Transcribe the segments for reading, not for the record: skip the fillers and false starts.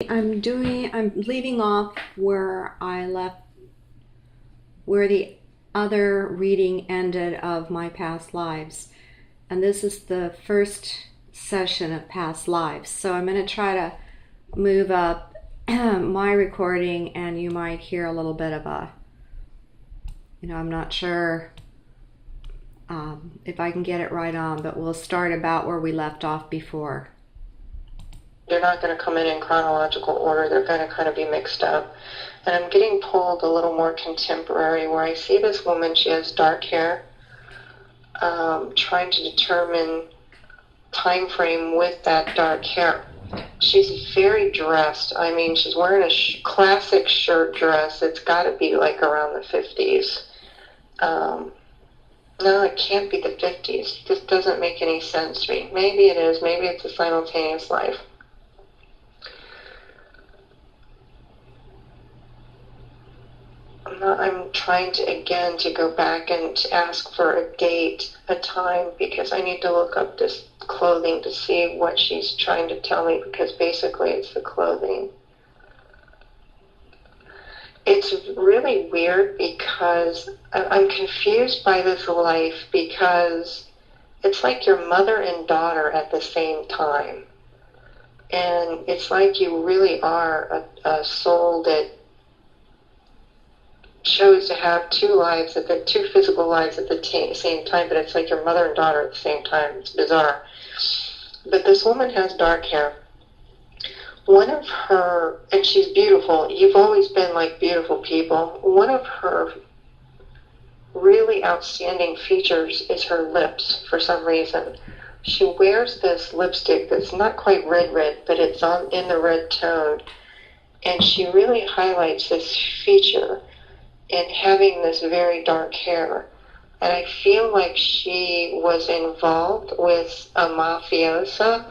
I'm leaving off where I left, where the other reading ended of my past lives. And this is the first session of past lives. So I'm going to try to move up my recording, and you might hear a little bit of I'm not sure if I can get it right on, but we'll start about where we left off before. They're not going to come in chronological order. They're going to kind of be mixed up. And I'm getting pulled a little more contemporary, where I see this woman, she has dark hair, trying to determine time frame with that dark hair. She's very dressed. I mean, she's wearing a classic shirt dress. It's got to be like around the 50s. No, it can't be the 50s. This doesn't make any sense to me. Maybe it is. Maybe it's a simultaneous life. I'm trying to go back and to ask for a date, a time, because I need to look up this clothing to see what she's trying to tell me, because basically it's the clothing. It's really weird because I'm confused by this life, because it's like your mother and daughter at the same time. And it's like you really are a soul that chose to have two physical lives at the same time, but it's like your mother and daughter at the same time. It's bizarre. But this woman has dark hair. One of her, and she's beautiful. You've always been like beautiful people. One of her really outstanding features is her lips, for some reason. She wears this lipstick that's not quite red, but it's in the red tone. And she really highlights this feature in having this very dark hair. And I feel like she was involved with a mafiosa,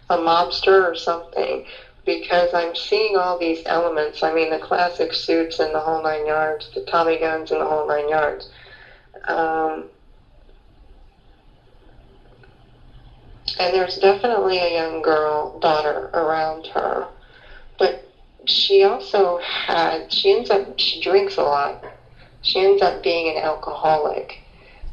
a mobster or something, because I'm seeing all these elements. I mean, the classic suits and the whole nine yards, the Tommy guns and the whole nine yards. And there's definitely a young girl, daughter, around her. But she also she drinks a lot. She ends up being an alcoholic.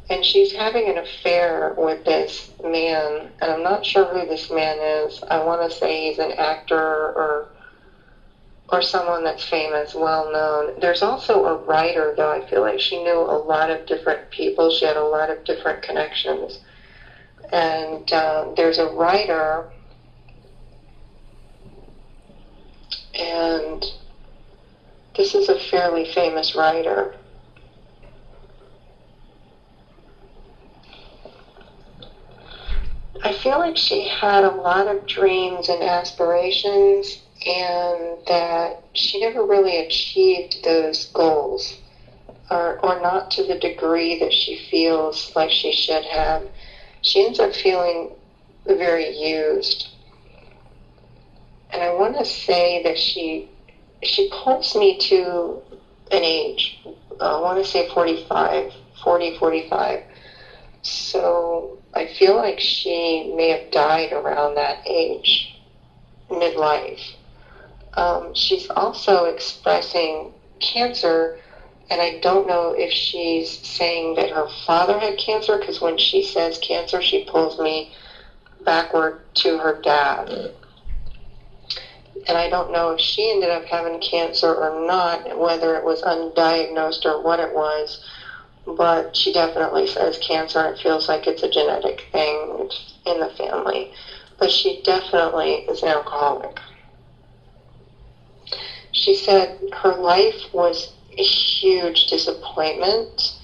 And she's having an affair with this man, and I'm not sure who this man is. I want to say he's an actor or someone that's famous, well known. There's also a writer, though. I feel like she knew a lot of different people. She had a lot of different connections. And there's a writer, and this is a fairly famous writer. I feel like she had a lot of dreams and aspirations, and that she never really achieved those goals, or not to the degree that she feels like she should have. She ends up feeling very used. And I want to say that she pulls me to an age, I want to say 45. So I feel like she may have died around that age, midlife. She's also expressing cancer, and I don't know if she's saying that her father had cancer, because when she says cancer, she pulls me backward to her dad. And I don't know if she ended up having cancer or not, whether it was undiagnosed or what it was, but she definitely says cancer. It feels like it's a genetic thing in the family. But she definitely is an alcoholic. She said her life was a huge disappointment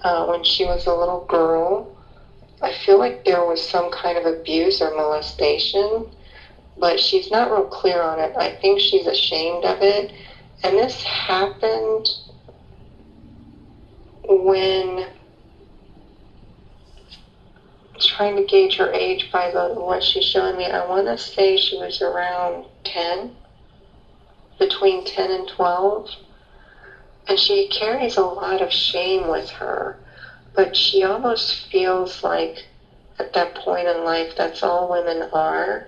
when she was a little girl. I feel like there was some kind of abuse or molestation, but she's not real clear on it. I think she's ashamed of it. And this happened when, I was trying to gauge her age by what she's showing me. I want to say she was around 10, between 10 and 12. And she carries a lot of shame with her, but she almost feels like at that point in life that's all women are.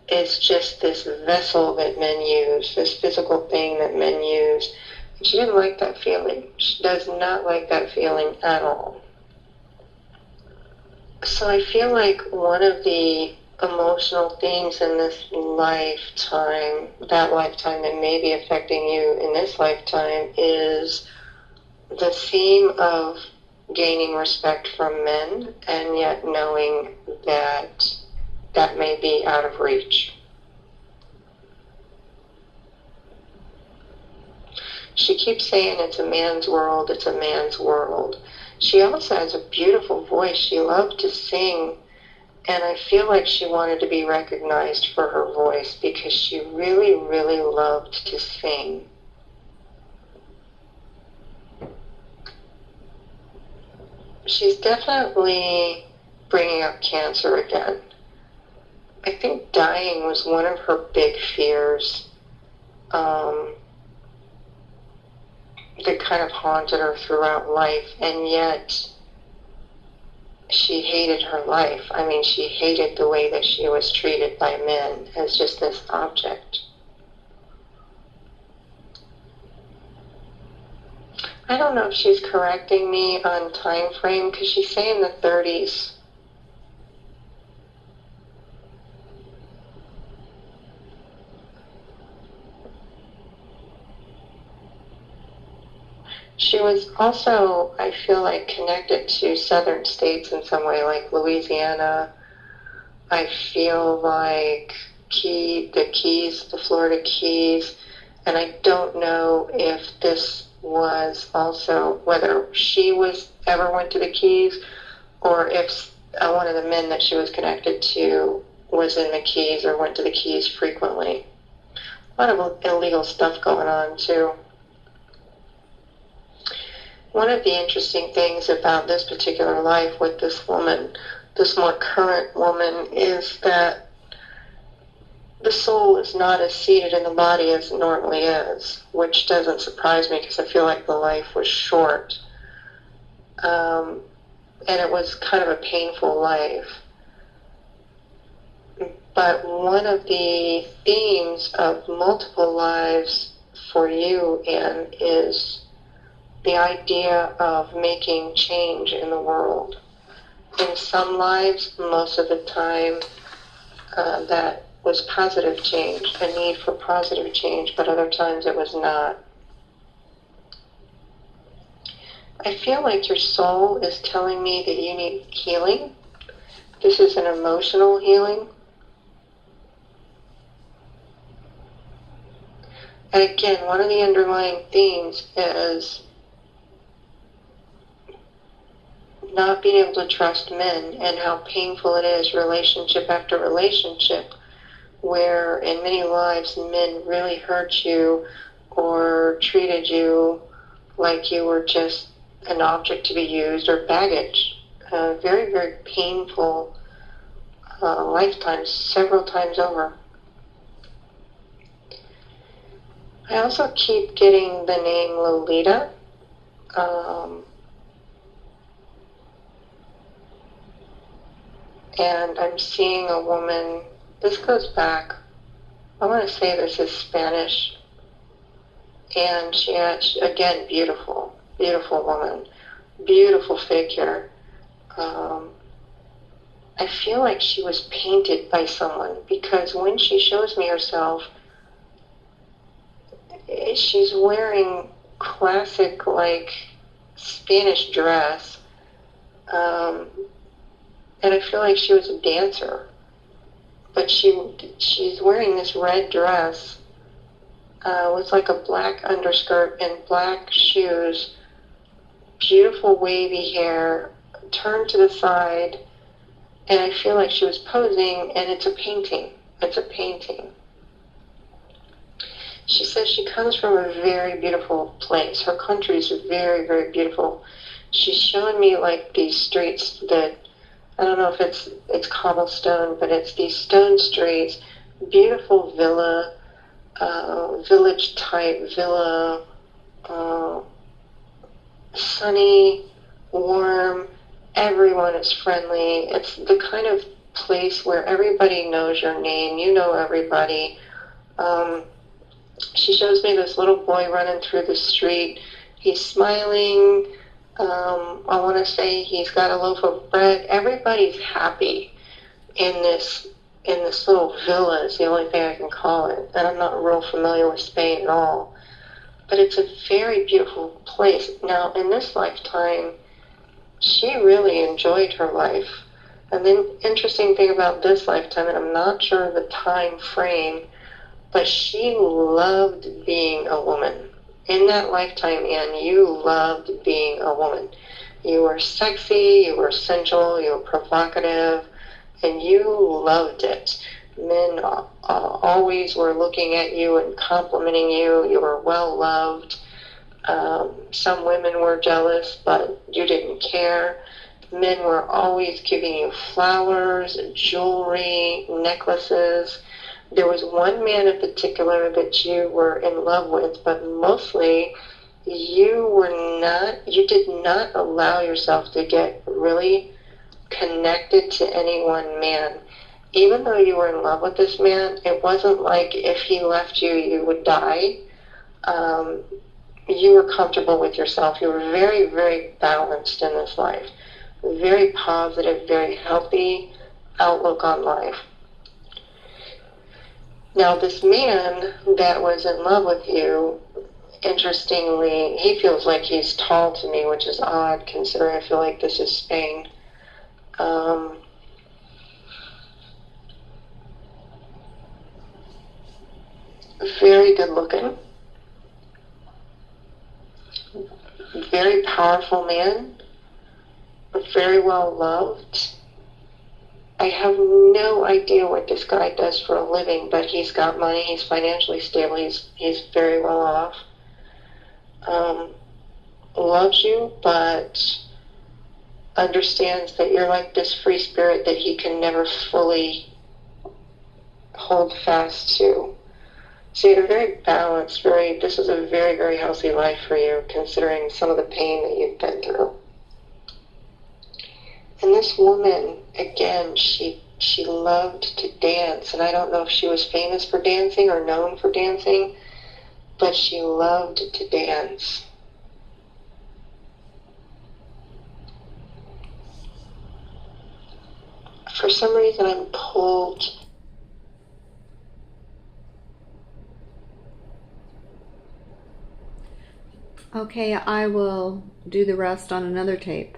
is just this vessel that men use, this physical thing that men use. And she didn't like that feeling. She does not like that feeling at all. So I feel like one of the emotional themes in this lifetime, that lifetime that may be affecting you in this lifetime, is the theme of gaining respect from men and yet knowing that that may be out of reach. She keeps saying it's a man's world, it's a man's world. She also has a beautiful voice. She loved to sing, and I feel like she wanted to be recognized for her voice because she really, really loved to sing. She's definitely bringing up cancer again. I think dying was one of her big fears that kind of haunted her throughout life, and yet she hated her life. I mean, she hated the way that she was treated by men as just this object. I don't know if she's correcting me on time frame because she's saying the 30s. She was also, I feel like, connected to southern states in some way, like Louisiana. I feel like the Keys, the Florida Keys, and I don't know if this was also, whether she ever went to the Keys or if one of the men that she was connected to was in the Keys or went to the Keys frequently. A lot of illegal stuff going on, too. One of the interesting things about this particular life with this woman, this more current woman, is that the soul is not as seated in the body as it normally is, which doesn't surprise me because I feel like the life was short. And it was kind of a painful life. But one of the themes of multiple lives for you, Anne, is the idea of making change in the world. In some lives, most of the time, that was positive change, a need for positive change, but other times it was not. I feel like your soul is telling me that you need healing. This is an emotional healing. And again, one of the underlying themes is not being able to trust men and how painful it is, relationship after relationship, where in many lives men really hurt you or treated you like you were just an object to be used or baggage. Very, very painful lifetimes, several times over. I also keep getting the name Lolita. And I'm seeing a woman, this goes back, I want to say this is Spanish, and she again, beautiful, beautiful woman, beautiful figure. I feel like she was painted by someone because when she shows me herself, she's wearing classic, like, Spanish dress, and I feel like she was a dancer. But she's wearing this red dress with like a black underskirt and black shoes, beautiful wavy hair, turned to the side, and I feel like she was posing, and it's a painting. It's a painting. She says she comes from a very beautiful place. Her country is very, very beautiful. She's showing me like these streets that, I don't know if it's cobblestone, but it's these stone streets, beautiful villa, village type villa, sunny, warm, everyone is friendly. It's the kind of place where everybody knows your name, you know everybody. She shows me this little boy running through the street. He's smiling. I want to say he's got a loaf of bread. Everybody's happy in this little villa is the only thing I can call it. And I'm not real familiar with Spain at all. But it's a very beautiful place. Now, in this lifetime, she really enjoyed her life. And the interesting thing about this lifetime, and I'm not sure of the time frame, but she loved being a woman. In that lifetime, Anne, you loved being a woman. You were sexy, you were sensual, you were provocative, and you loved it. Men always were looking at you and complimenting you. You were well loved. Some women were jealous, but you didn't care. Men were always giving you flowers, jewelry, necklaces. There was one man in particular that you were in love with, but mostly you did not allow yourself to get really connected to any one man. Even though you were in love with this man, it wasn't like if he left you, you would die. You were comfortable with yourself. You were very, very balanced in this life. Very positive, very healthy outlook on life. Now, this man that was in love with you, interestingly, he feels like he's tall to me, which is odd considering I feel like this is Spain. Very good looking. Very powerful man. Very well loved. I have no idea what this guy does for a living, but he's got money, he's financially stable, he's very well off. Loves you, but understands that you're like this free spirit that he can never fully hold fast to. So you're very balanced, this is a very, very healthy life for you, considering some of the pain that you've been through. And this woman, again, she loved to dance, and I don't know if she was famous for dancing or known for dancing, but she loved to dance. For some reason, I'm pulled. Okay, I will do the rest on another tape.